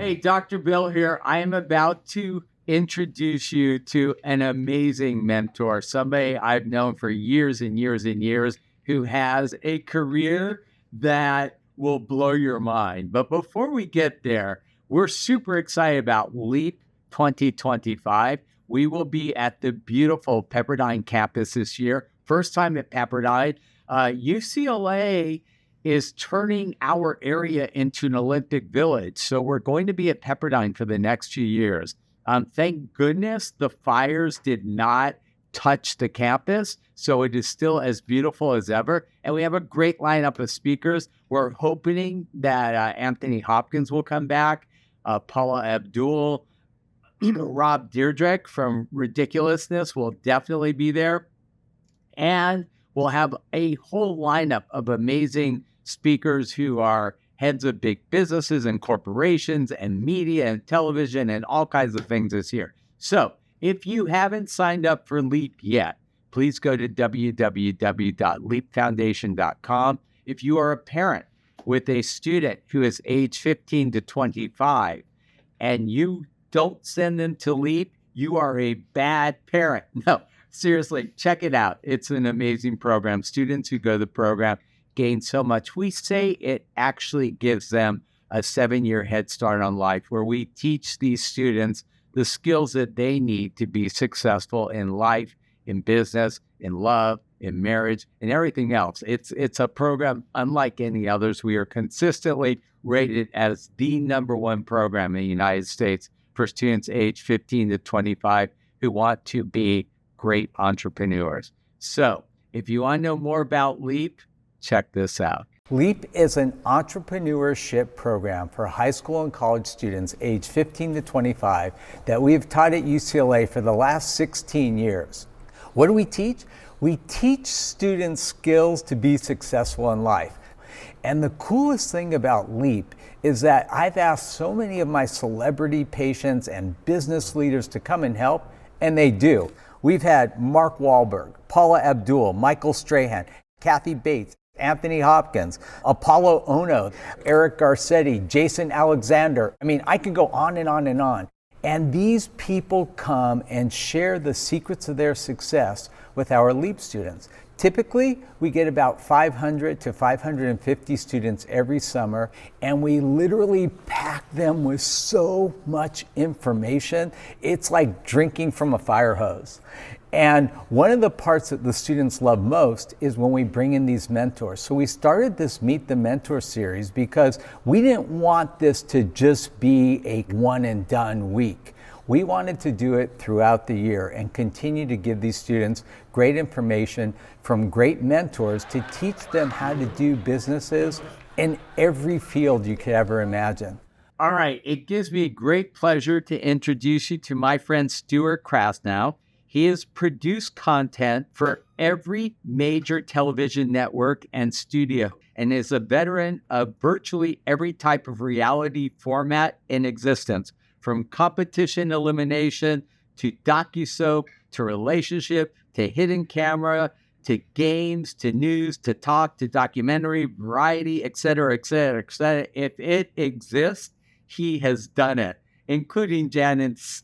Hey, Dr. Bill here. I am about to introduce you to an amazing mentor, somebody I've known for years and years and years, who has a career that will blow your mind. But before we get there, we're super excited about LEAP 2025. We will be at the beautiful Pepperdine campus this year. First time at Pepperdine. UCLA is turning our area into an Olympic village. So we're going to be at Pepperdine for the next few years. Thank goodness the fires did not touch the campus. So it is still as beautiful as ever. And we have a great lineup of speakers. We're hoping that Anthony Hopkins will come back, Paula Abdul, Rob Dyrdek from Ridiculousness will definitely be there. And we'll have a whole lineup of amazing speakers who are heads of big businesses and corporations and media and television and all kinds of things this year. So if you haven't signed up for LEAP yet, please go to www.leapfoundation.com. If you are a parent with a student who is age 15 to 25 and you don't send them to LEAP, you are a bad parent. No, seriously, check it out. It's an amazing program. Students who go to the program gain so much. We say it actually gives them a 7-year head start on life, where we teach these students the skills that they need to be successful in life, in business, in love, in marriage, and everything else. It's a program unlike any others. We are consistently rated as the #1 program in the United States for students age 15 to 25 who want to be great entrepreneurs. So if you want to know more about LEAP, check this out. LEAP is an entrepreneurship program for high school and college students age 15 to 25 that we've taught at UCLA for the last 16 years. What do we teach? We teach students skills to be successful in life. And the coolest thing about LEAP is that I've asked so many of my celebrity patients and business leaders to come and help, and they do. We've had Mark Wahlberg, Paula Abdul, Michael Strahan, Kathy Bates, Anthony Hopkins, Apollo Ono, Eric Garcetti, Jason Alexander. I mean, I can go on and on and on. And these people come and share the secrets of their success with our LEAP students. Typically, we get about 500 to 550 students every summer, and we literally pack them with so much information. It's like drinking from a fire hose. And one of the parts that the students love most is when we bring in these mentors. So we started this Meet the Mentor series because we didn't want this to just be a one and done week. We wanted to do it throughout the year and continue to give these students great information from great mentors to teach them how to do businesses in every field you could ever imagine. All right, it gives me great pleasure to introduce you to my friend Stuart Krasnow. He has produced content for every major television network and studio and is a veteran of virtually every type of reality format in existence, from competition elimination to douc-soap to relationship to hidden camera to games to news to talk to documentary, variety, et cetera, et cetera, et cetera. If it exists, he has done it, including Janet's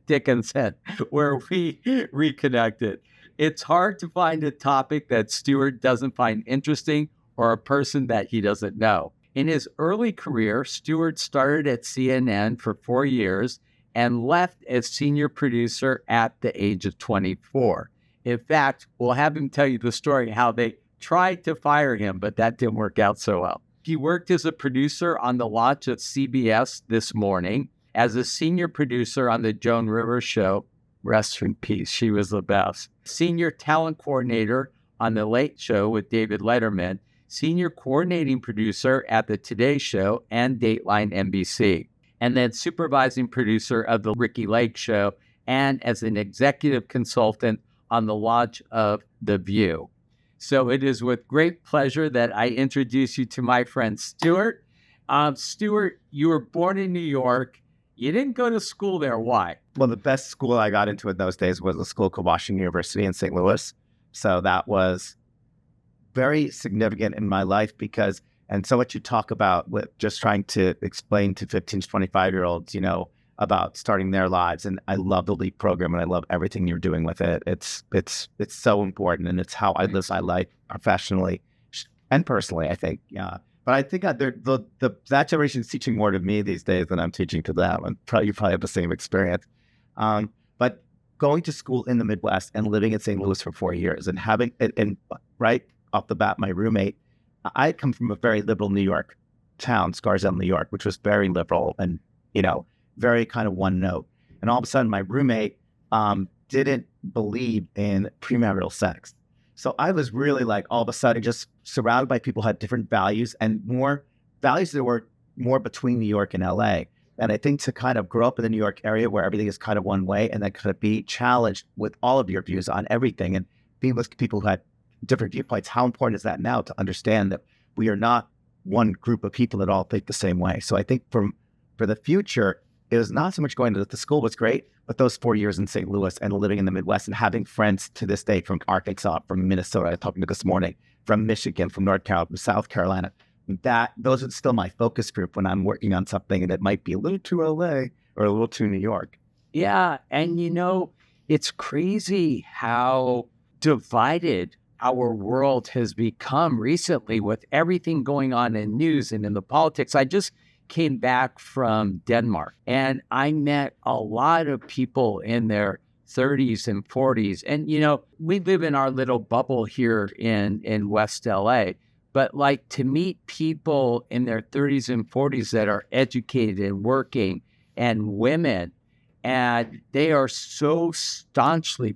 Dickinson, where we reconnected. It's hard to find a topic that Stuart doesn't find interesting or a person that he doesn't know. In his early career, Stuart started at CNN for 4 years and left as senior producer at the age of 24. In fact, we'll have him tell you the story how they tried to fire him, but that didn't work out so well. He worked as a producer on the launch of CBS This Morning, as a senior producer on the Joan Rivers Show, rest in peace, she was the best. Senior talent coordinator on The Late Show with David Letterman, senior coordinating producer at the Today Show and Dateline NBC, and then supervising producer of the Ricki Show, and as an executive consultant on the launch of The View. So it is with great pleasure that I introduce you to my friend Stuart. Stuart, you were born in New York. You didn't go to school there. Why? Well, the best school I got into in those days was a school called Washington University in St. Louis. So that was very significant in my life because And so what you talk about with just trying to explain to 15 to 25-year-olds, about starting their lives. And I love the LEAP program and I love everything you're doing with it. It's so important, and it's how I live my life professionally and personally, I think. Yeah. But I think that generation is teaching more to me these days than I'm teaching to them. And you probably have the same experience. But going to school in the Midwest and living in St. Louis for 4 years and having, and right off the bat, my roommate, I come from a very liberal New York town, Scarsdale, New York, which was very liberal and, very kind of one note. And all of a sudden, my roommate didn't believe in premarital sex. So I was really like, all of a sudden, just surrounded by people who had different values and more values that were more between New York and LA. And I think to kind of grow up in the New York area where everything is kind of one way and then kind of be challenged with all of your views on everything and being with people who had different viewpoints, how important is that now to understand that we are not one group of people that all think the same way? So I think for the future, it was not so much going to the school was great, but those 4 years in St. Louis and living in the Midwest and having friends to this day from Arkansas, from Minnesota, I was talking to this morning, from Michigan, from North Carolina, from South Carolina, those are still my focus group when I'm working on something that might be a little too LA or a little too New York. Yeah. And it's crazy how divided our world has become recently with everything going on in news and in the politics. I just came back from Denmark and I met a lot of people in their 30s and 40s. And, we live in our little bubble here in West LA, but like to meet people in their 30s and 40s that are educated and working and women, and they are so staunchly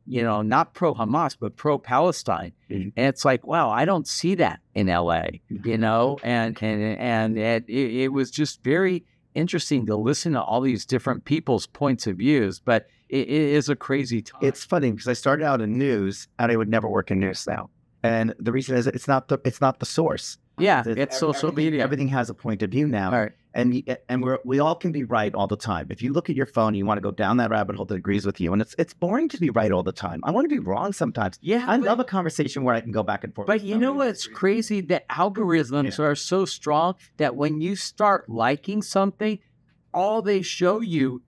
not pro-Hamas, but pro-Palestine. Mm-hmm. And it's like, wow, I don't see that in LA, and it was just very interesting to listen to all these different people's points of views, but it is a crazy time. It's funny because I started out in news and I would never work in news now. And the reason is it's not the source. Yeah, it's social media. Everything has a point of view now. All right. And we all can be right all the time. If you look at your phone and you want to go down that rabbit hole that agrees with you, and it's boring to be right all the time. I want to be wrong sometimes. Yeah, I love a conversation where I can go back and forth. But what's crazy? The algorithms are so strong that when you start liking something, all they show you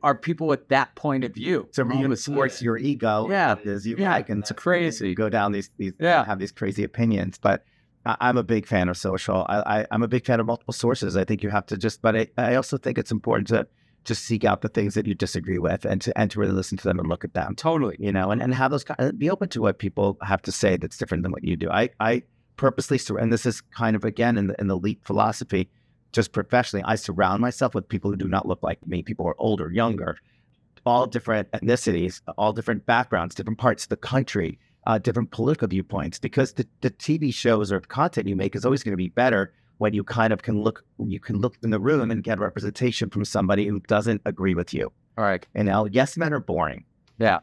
are people with that point of view. So reinforce your ego. Yeah, and it's crazy. Go down these have these crazy opinions, but. I'm a big fan of social. I'm a big fan of multiple sources. I think you have to but I also think it's important to just seek out the things that you disagree with and to really listen to them and look at them. Totally. And have those, be open to what people have to say that's different than what you do. I purposely, and this is kind of, again, in the LEAP philosophy, just professionally, I surround myself with people who do not look like me. People who are older, younger, all different ethnicities, all different backgrounds, different parts of the country. Different political viewpoints, because the TV shows or content you make is always going to be better when you kind of can look in the room and get representation from somebody who doesn't agree with you. All right. Yes men are boring. Yeah.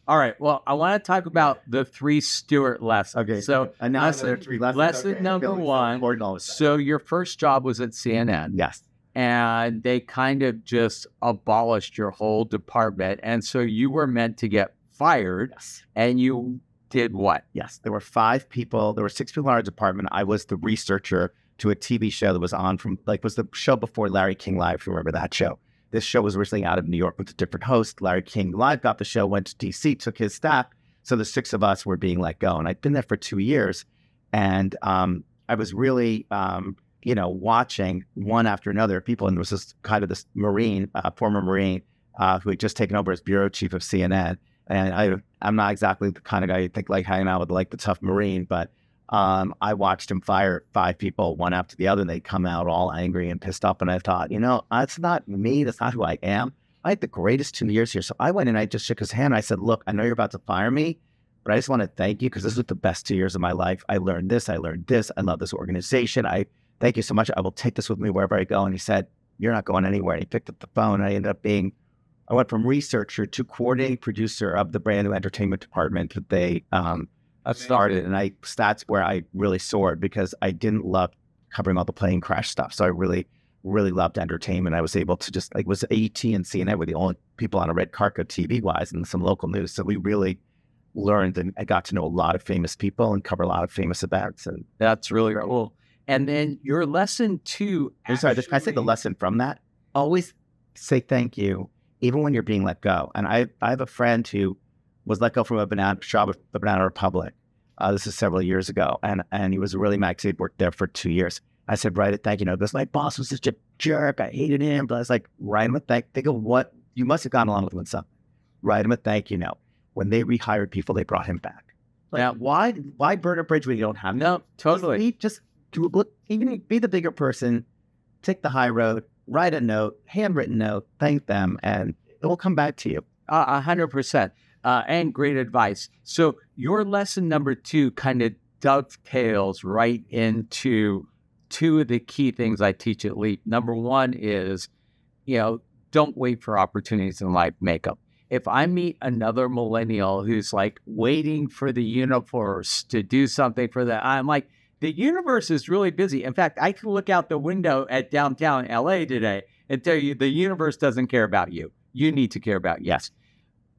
All right. Well, I want to talk about the 3 Stuart lessons. Okay. So lesson number 1. So your first job was at CNN. Yes. And they kind of just abolished your whole department. And so you were meant to get fired. Yes. And you did what? Yes. There were 5 people. There were 6 people in our department. I was the researcher to a TV show that was on was the show before Larry King Live, if you remember that show. This show was originally out of New York with a different host. Larry King Live got the show, went to DC, took his staff. So the 6 of us were being let go. And I'd been there for 2 years. And I was really, watching one after another people. And there was this Marine, former Marine, who had just taken over as bureau chief of CNN. And I'm not exactly the kind of guy you think like hanging out with like the tough Marine, but I watched him fire 5 people one after the other, and they'd come out all angry and pissed off. And I thought, that's not me. That's not who I am. I had the greatest 2 years here. So I went and I just shook his hand. I said, look, I know you're about to fire me, but I just want to thank you because this was the best 2 years of my life. I learned this. I love this organization. I thank you so much. I will take this with me wherever I go. And he said, you're not going anywhere. And he picked up the phone. And I went from researcher to coordinating producer of the brand new entertainment department that they started. And that's where I really soared because I didn't love covering all the plane crash stuff. So I really, really loved entertainment. I was able to just was AET and CNN were the only people on a red carpet TV wise and some local news. So we really learned and I got to know a lot of famous people and cover a lot of famous events. And that's really cool. And then your lesson 2. I'm sorry, can I say the lesson from that? Always say thank you, even when you're being let go. And I have a friend who was let go from a banana shop, the Banana Republic. This is several years ago. And he was really mad because he'd worked there for 2 years. I said, write a thank you note. Because my boss was such a jerk. I hated him. But I was like, write him a think of what you must have gotten along with him with something. Write him a thank you note. When they rehired people, they brought him back. Like, Now, why burn a bridge when you don't have no, totally. Just look, even be the bigger person, take the high road, write a note, handwritten note, thank them, and it will come back to you. 100%. And great advice. So your lesson number 2 kind of dovetails right into 2 of the key things I teach at Leap. Number 1 is, don't wait for opportunities in life, make them. If I meet another millennial who's like waiting for the universe to do something for them, I'm like, the universe is really busy. In fact, I can look out the window at downtown LA today and tell you the universe doesn't care about you. You need to care about you. Yes.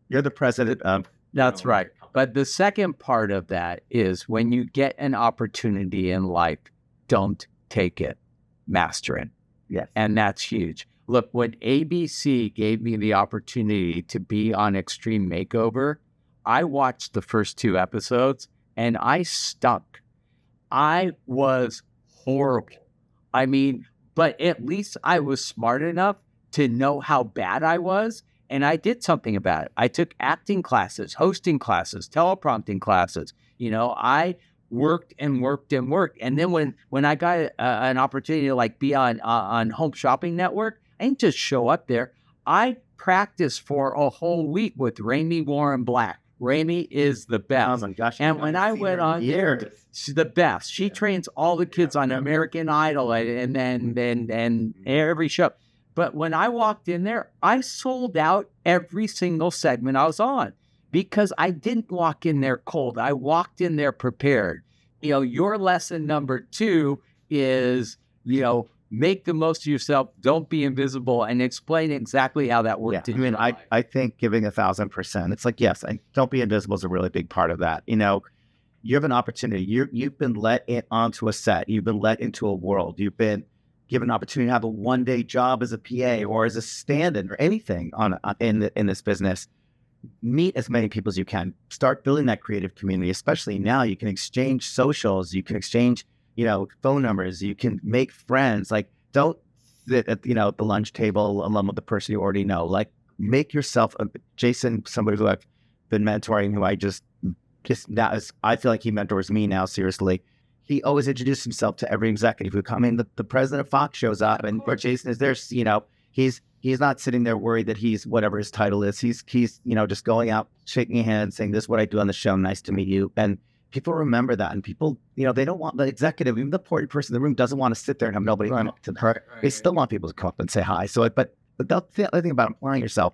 You're the president of... That's right. But the second part of that is when you get an opportunity in life, don't take it, master it. Yes. And that's huge. Look, when ABC gave me the opportunity to be on Extreme Makeover, I watched the first 2 episodes and I stunk. I was horrible. I mean, but at least I was smart enough to know how bad I was, and I did something about it. I took acting classes, hosting classes, teleprompting classes. I worked and worked and worked. And then when I got an opportunity to like be on Home Shopping Network, I didn't just show up there. I practiced for a whole week with Raimi Warren Black. Raimi is the best. Oh my gosh. And when I went on there, she's the best. She trains all the kids on American Idol and then every show. But when I walked in there, I sold out every single segment I was on because I didn't walk in there cold. I walked in there prepared. Your lesson number 2 is, make the most of yourself. Don't be invisible, and explain exactly how that worked. Yeah. I think giving 1,000%. It's like, yes, don't be invisible is a really big part of that. You have an opportunity. You've been let onto a set. You've been let into a world. You've been given an opportunity to have a one-day job as a PA or as a stand-in or anything in this business. Meet as many people as you can. Start building that creative community. Especially now, you can exchange socials. You can exchange phone numbers, you can make friends. Like, don't sit at, the lunch table alone with the person you already know. Like, make yourself Jason, somebody who I've been mentoring, who I just now I feel like he mentors me now, seriously. He always introduced himself to every executive who come in. The president of Fox shows up and where Jason is there, he's not sitting there worried that he's whatever his title is. He's just going out, shaking your hand, saying, this is what I do on the show. Nice to meet you. And people remember that, and people, they don't want the executive, even the important person in the room doesn't want to sit there and have nobody come up to them. They still want people to come up and say hi. So, but that's the other thing about applying yourself.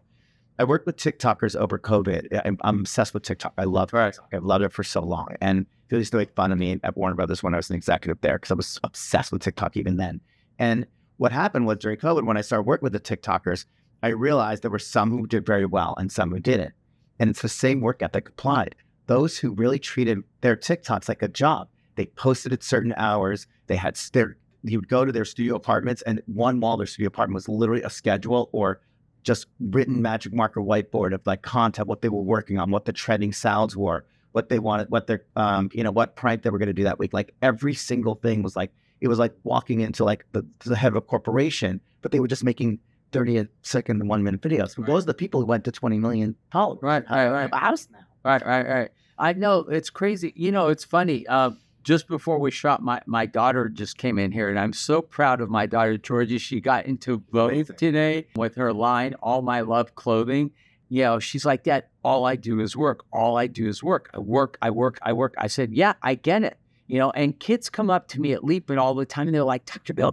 I worked with TikTokers over COVID. I'm obsessed with TikTok. I love TikTok. I've loved it for so long. And people used to make fun of me at Warner Brothers when I was an executive there because I was obsessed with TikTok even then. And what happened was during COVID, when I started working with the TikTokers, I realized there were some who did very well and some who didn't. And it's the same work ethic applied. Those who really treated their TikToks like a job, they posted at certain hours. They had you would go to their studio apartments, and one wall of their studio apartment was literally a schedule or just written magic marker whiteboard of like content, what they were working on, what the trending sounds were, what they wanted, what their, what prank they were going to do that week. Like every single thing was like, it was like walking into like the head of a corporation, but they were just making 30-second and 1-minute videos. Those are the people who went to 20 million followers. Right. House now. Right. I know, it's crazy. It's funny. Just before we shot, my daughter just came in here, and I'm so proud of my daughter, Georgia. She got into Vogue today with her line, All My Love Clothing. She's like, Dad, all I do is work. All I do is work. I work. I said, yeah, I get it. And kids come up to me at Leap and all the time, and they're like, Dr. Bill,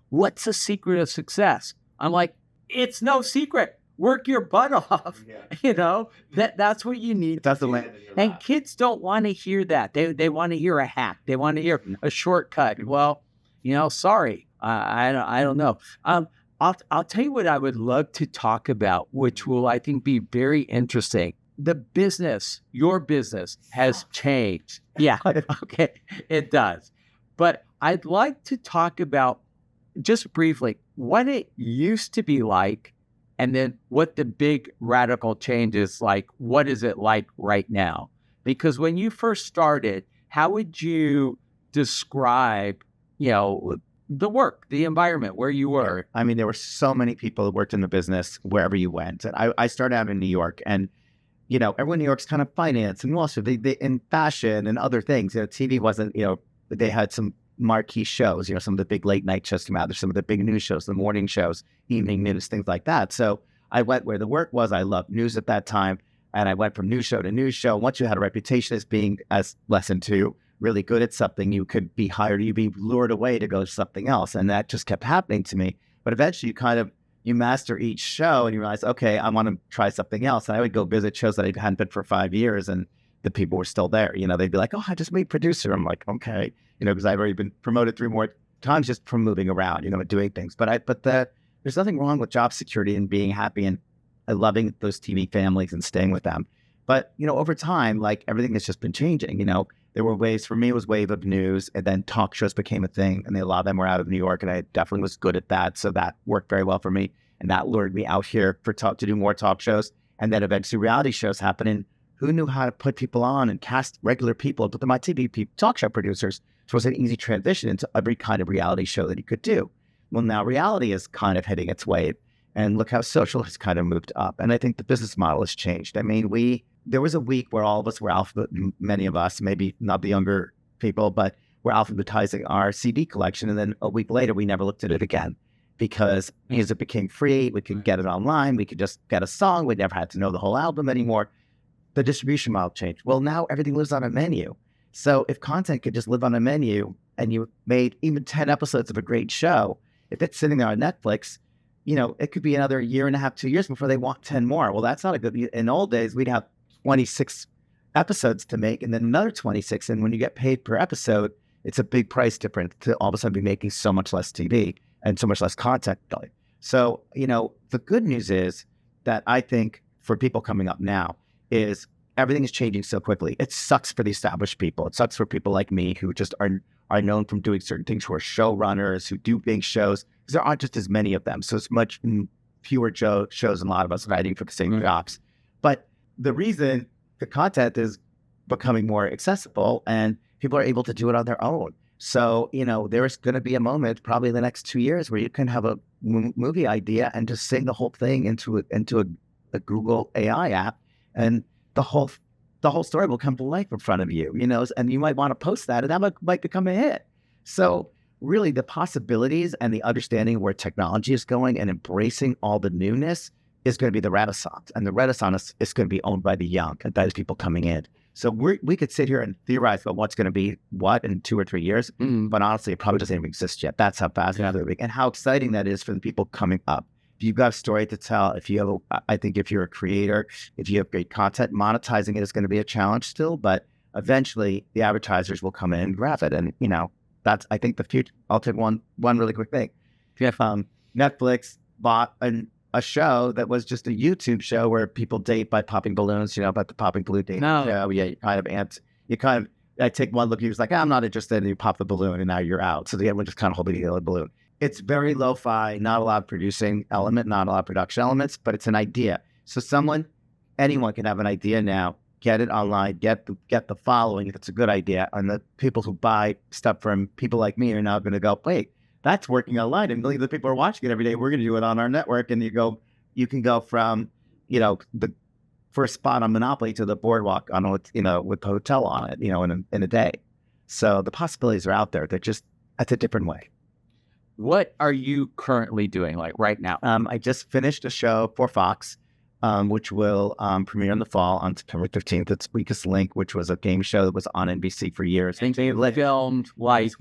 what's the secret of success? I'm like, it's no secret. Work your butt off. Yeah. That's what you need. That's the land. And kids don't want to hear that. They want to hear a hack. They want to hear a shortcut. Well, sorry, I don't know. I'll tell you what I would love to talk about, which will, I think, be very interesting. The business, your business, has changed. Yeah, okay, it does. But I'd like to talk about, just briefly, what it used to be like, and then what the big radical change is like. What is it like right now? Because when you first started, how would you describe, the work, the environment where you were? I mean, there were so many people who worked in the business wherever you went. And I started out in New York, and everyone in New York's kind of finance and Wall Street, they in fashion and other things. TV wasn't, they had some marquee shows, some of the big late night shows come out. There's some of the big news shows, the morning shows, evening news, things like that. So I went where the work was. I loved news at that time. And I went from news show to news show. Once you had a reputation as being, as lesson two, really good at something, you could be hired, you'd be lured away to go to something else. And that just kept happening to me. But eventually you master each show and you realize, okay, I want to try something else. And I would go visit shows that I hadn't been for 5 years, and the people were still there. They'd be like, oh, I just made producer. I'm like, okay, because I've already been promoted 3 more times just from moving around, doing things. But there's nothing wrong with job security and being happy and loving those TV families and staying with them. But, over time, like everything has just been changing. There were waves, for me, it was wave of news, and then talk shows became a thing, and a lot of them were out of New York, and I definitely was good at that. So that worked very well for me. And that lured me out here to do more talk shows. And then eventually reality shows happened. And who knew how to put people on and cast regular people and put them on TV, talk show producers. So it was an easy transition into every kind of reality show that you could do. Well, now reality is kind of hitting its wave. And look how social has kind of moved up. And I think the business model has changed. I mean, there was a week where all of us were many of us, maybe not the younger people, but we're alphabetizing our CD collection. And then a week later, we never looked at it again because music became free. We could get it online. We could just get a song. We never had to know the whole album anymore. The distribution model changed. Well, now everything lives on a menu. So if content could just live on a menu and you made even 10 episodes of a great show, if it's sitting there on Netflix, it could be another year and a half, 2 years before they want 10 more. Well, that's not a good, in old days, we'd have 26 episodes to make and then another 26. And when you get paid per episode, it's a big price difference to all of a sudden be making so much less TV and so much less content. So, the good news is that I think for people coming up now is everything is changing so quickly. It sucks for the established people. It sucks for people like me who just are known from doing certain things, who are showrunners, who do big shows, because there aren't just as many of them. So it's much fewer shows than a lot of us fighting for the same jobs. But the reason the content is becoming more accessible and people are able to do it on their own. So, there's going to be a moment probably in the next 2 years where you can have a movie idea and just sing the whole thing into a Google AI app, and the whole story will come to life in front of you, and you might want to post that, and that might become a hit. So really the possibilities and the understanding of where technology is going and embracing all the newness is going to be the renaissance. And the renaissance is going to be owned by the young and by the people coming in. So we could sit here and theorize about what's going to be what in 2 or 3 years, but honestly, it probably doesn't even exist yet. That's how fast it's moving and how exciting that is for the people coming up. If you've got a story to tell, I think if you're a creator, if you have great content, monetizing it is going to be a challenge still, but eventually the advertisers will come in and grab it. And, that's, I think, the future. I'll take one really quick thing. Netflix bought a show that was just a YouTube show where people date by popping balloons, about the popping balloon dating show. Yeah, I take one look, he was like, I'm not interested, and you pop the balloon, and now you're out. So the other one just kind of holding the balloon. It's very lo-fi, not a lot of producing element, not a lot of production elements, but it's an idea. So anyone can have an idea now, get it online, get the following if it's a good idea, and the people who buy stuff from people like me are now going to go, wait, that's working online, and millions of people are watching it every day. We're going to do it on our network, and you can go from, the first spot on Monopoly to the boardwalk on, with the hotel on it, in a day. So the possibilities are out there. They're just, that's a different way. What are you currently doing, like right now? I just finished a show for Fox, which will premiere in the fall on September 15th. It's Weakest Link, which was a game show that was on NBC for years. And they filmed like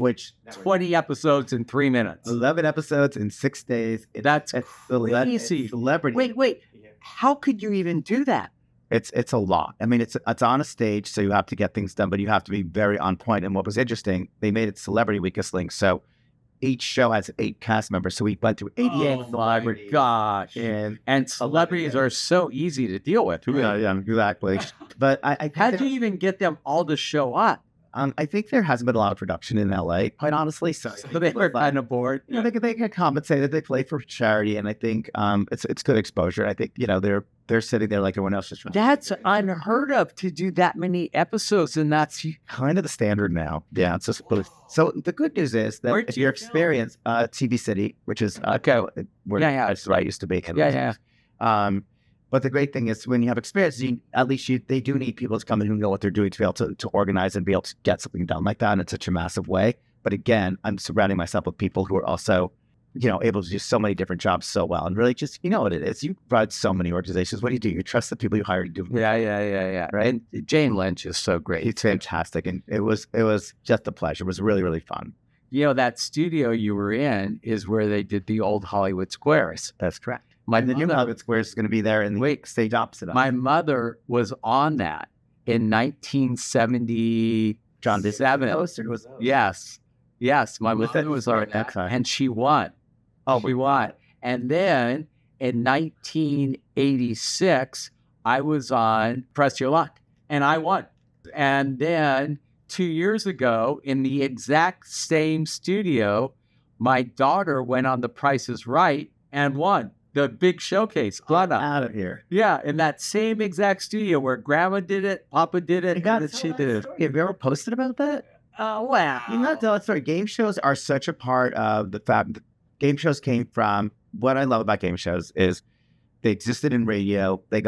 20 episodes in 3 minutes. 11 episodes in 6 days. That's crazy. Celebrity. Wait. How could you even do that? It's a lot. I mean, it's on a stage, so you have to get things done, but you have to be very on point. And what was interesting, they made it Celebrity Weakest Link. So each show has 8 cast members. So we went through 88. Oh my gosh. And celebrities are so easy to deal with. Right? Yeah, exactly. But I how'd you even get them all to show up? I think there hasn't been a lot of production in LA, quite honestly. So they were kind of bored. You know, they get compensated. They play for charity, and I think it's good exposure. I think, you know, they're sitting there like everyone else. Just That's unheard of to do that many episodes, and that's kind of the standard now. Yeah. It's just, so the good news is that if your experience, TV City, which is where that's where I used to be. But the great thing is when you have experience, they do need people to come in who know what they're doing to be able to organize and be able to get something done like that in such a massive way. But again, I'm surrounding myself with people who are also, you know, able to do so many different jobs so well. And really just, you know what it is. You run so many organizations. What do? You trust the people you hire to do it. Yeah. Right. And Jane Lynch is so great. It's fantastic. And it was just a pleasure. It was really, really fun. You know, that studio you were in is where they did the old Hollywood Squares. That's correct. And the new Hollywood Squares is going to be there in the week, stage opposite. My mother was on that in 1977. Yes. My mother was on that, and she won. She won. And then in 1986, I was on Press Your Luck, and I won. And then 2 years ago, in the exact same studio, my daughter went on The Price is Right and won. The big showcase. Out of here. Yeah, in that same exact studio where Grandma did it, Papa did it, and she did it. Have you ever posted about that? Wow. You know, tell that story. Game shows are such a part of the fact that game shows came from, what I love about game shows is they existed in radio. They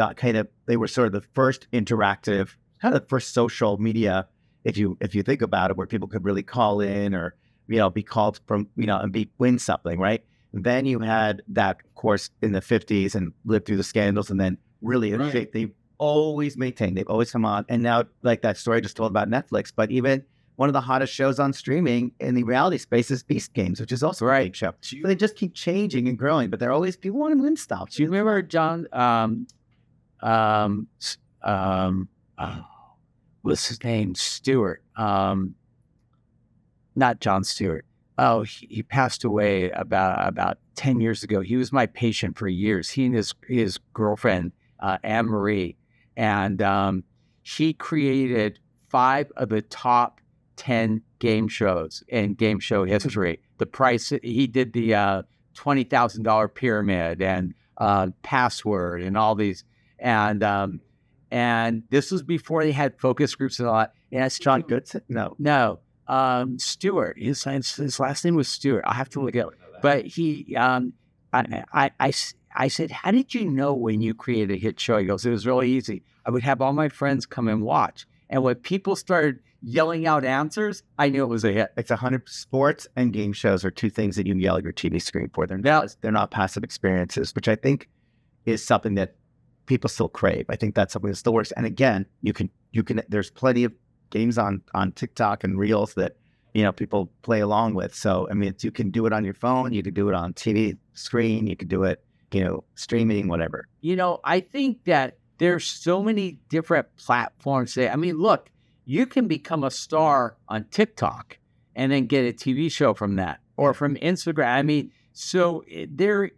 were sort of the first interactive, kind of the first social media, if you think about it, where people could really call in or, you know, be called from, you know, and win something, right? Then you had that, of course, in the 50s and lived through the scandals, and then really they've always maintained, they've always come on. And now, like that story I just told about Netflix, but even one of the hottest shows on streaming in the reality space is Beast Games, which is also a big show. So they just keep changing and growing, but they're always, people want to win stuff. Do you remember John, what's his name? Stuart. Not John Stewart. Oh, he passed away about 10 years ago. He was my patient for years. He and his girlfriend, Anne Marie, and he created 5 of the top 10 game shows in game show history. The Price, he did the $20,000 Pyramid and Password and all these, and this was before they had focus groups and all that. And that's John Goodson? No. Stuart. His last name was Stuart. I'll have to look at it. But he, I said, how did you know when you created a hit show? He goes, it was really easy. I would have all my friends come and watch. And when people started yelling out answers, I knew it was a hit. It's 100. Sports and game shows are two things that you yell at your TV screen for. They're not passive experiences, which I think is something that people still crave. I think that's something that still works. And again, you can, there's plenty of games on TikTok and Reels that, you know, people play along with. So, I mean, you can do it on your phone, you can do it on TV screen, you can do it, you know, streaming, whatever. You know, I think that there's so many different platforms there. I mean, look, you can become a star on TikTok and then get a TV show from that, or from Instagram. I mean, so there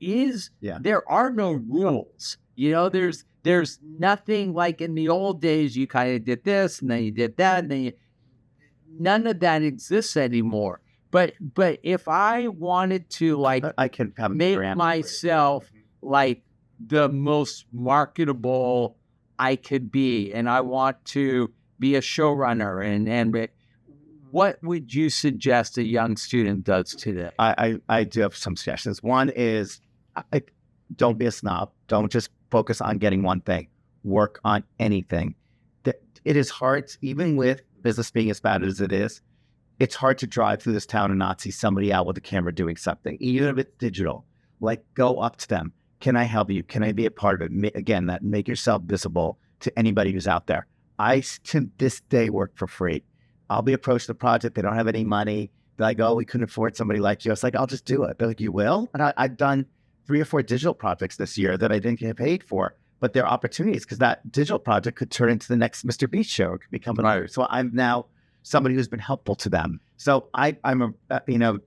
are no rules. You know, there's nothing like in the old days, you kind of did this and then you did that, and then none of that exists anymore. But if I wanted to, like, I can make myself like the most marketable I could be, and I want to be a showrunner, and what would you suggest a young student does today? I do have some suggestions. One is, don't be a snob. Don't just focus on getting one thing. Work on anything. It is hard, even with business being as bad as it is, it's hard to drive through this town and not see somebody out with a camera doing something, even if it's digital. Like, go up to them. Can I help you? Can I be a part of it? Again, that make yourself visible to anybody who's out there. I, to this day, work for free. I'll be approached to the project. They don't have any money. They're like, oh, we couldn't afford somebody like you. I was like, I'll just do it. They're like, you will? And I've done 3 or 4 digital projects this year that I didn't get paid for, but they're opportunities because that digital project could turn into the next Mr. Beast show. It could become another. So I'm now somebody who's been helpful to them. So I'm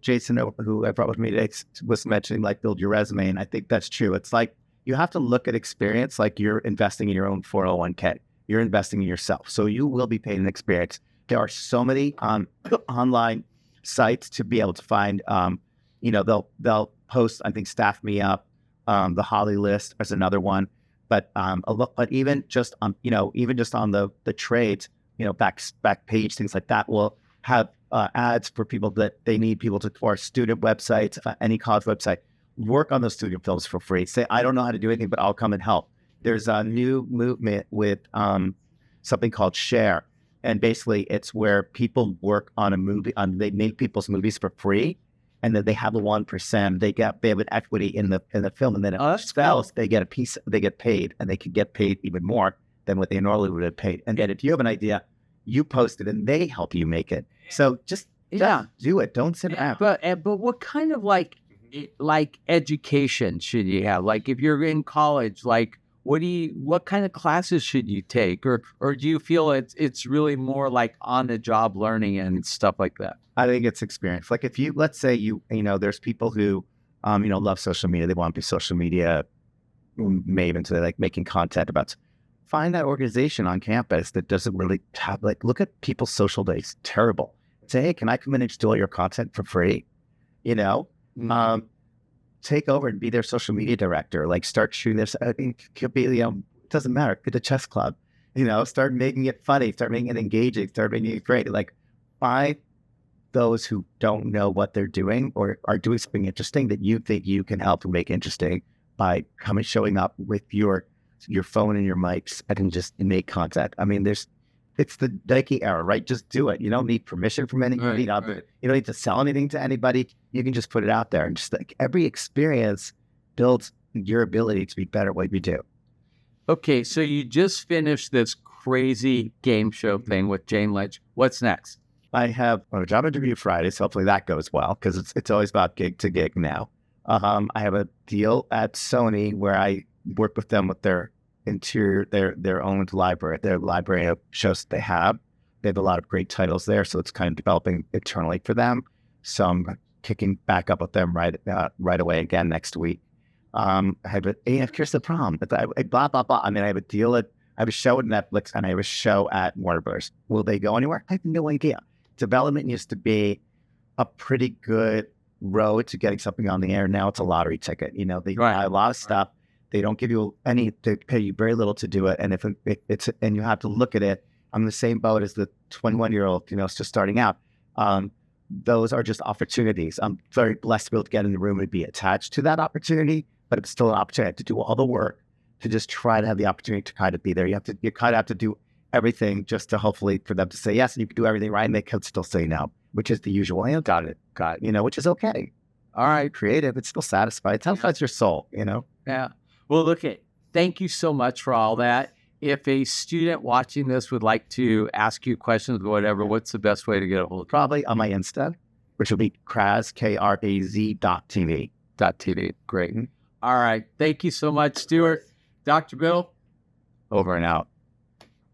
Jason, who I brought with me today, was mentioning, like, build your resume. And I think that's true. It's like, you have to look at experience like you're investing in your own 401k. You're investing in yourself. So you will be paid an experience. There are so many online sites to be able to find. They'll post. I think Staff Me Up, the Holly List is another one. But even just on the trades, back page, things like that will have ads for people that they need people to, for student websites, any college website. Work on those student films for free. Say, I don't know how to do anything, but I'll come and help. There's a new movement with something called Share. And basically it's where people work on a movie, they make people's movies for free. And then they have a 1%. They have an equity in the film, and then it sells. They get a piece. They get paid, and they can get paid even more than what they normally would have paid. And then if you have an idea, you post it, and they help you make it. So just do it. Don't sit back. But what kind of like education should you have? Like if you're in college, like what kind of classes should you take, or do you feel it's really more like on the job learning and stuff like that? I think it's experience. Like if you, let's say there's people who, love social media. They want to be social media mavens. They like making content about. Find that organization on campus that doesn't really have, look at people's social days. Terrible. Say, hey, can I come in and steal your content for free? Take over and be their social media director. Like start shooting this. I think it could be, it doesn't matter. Get a chess club. Start making it funny. Start making it engaging. Start making it great. Like find those who don't know what they're doing or are doing something interesting that you think you can help and make interesting by showing up with your phone and your mics and just make content. I mean, it's the Nike era, right? Just do it. You don't need permission from anybody. Right. You don't need to sell anything to anybody. You can just put it out there, and just like every experience builds your ability to be better at what you do. Okay, so you just finished this crazy game show thing with Jane Lynch. What's next? I have a job interview Friday, so hopefully that goes well because it's always about gig to gig now. I have a deal at Sony where I work with them with their interior, their own library, their library of shows that they have. They have a lot of great titles there, so it's kind of developing internally for them. So I'm kicking back up with them right away again next week. Here's the problem. Blah, blah, blah. I mean, I have a show at Netflix and I have a show at Warner Bros. Will they go anywhere? I have no idea. Development used to be a pretty good road to getting something on the air. Now it's a lottery ticket. They buy a lot of stuff. They don't give you they pay you very little to do it. And if and you have to look at it, I'm in the same boat as the 21-year-old, it's just starting out. Those are just opportunities. I'm very blessed to be able to get in the room and be attached to that opportunity, but it's still an opportunity to do all the work to just try to have the opportunity to kind of be there. You kind of have to do everything just to hopefully for them to say yes, and you can do everything right, and they could still say no, which is the usual. Got it. Which is okay. All right, creative. It's still satisfied. It satisfies your soul. Yeah. Well, thank you so much for all that. If a student watching this would like to ask you questions or whatever, what's the best way to get a hold of you? Probably on my Insta, which will be Kraz, KRAZ.TV. .tv. Great. All right. Thank you so much, Stuart. Dr. Bill? Over and out.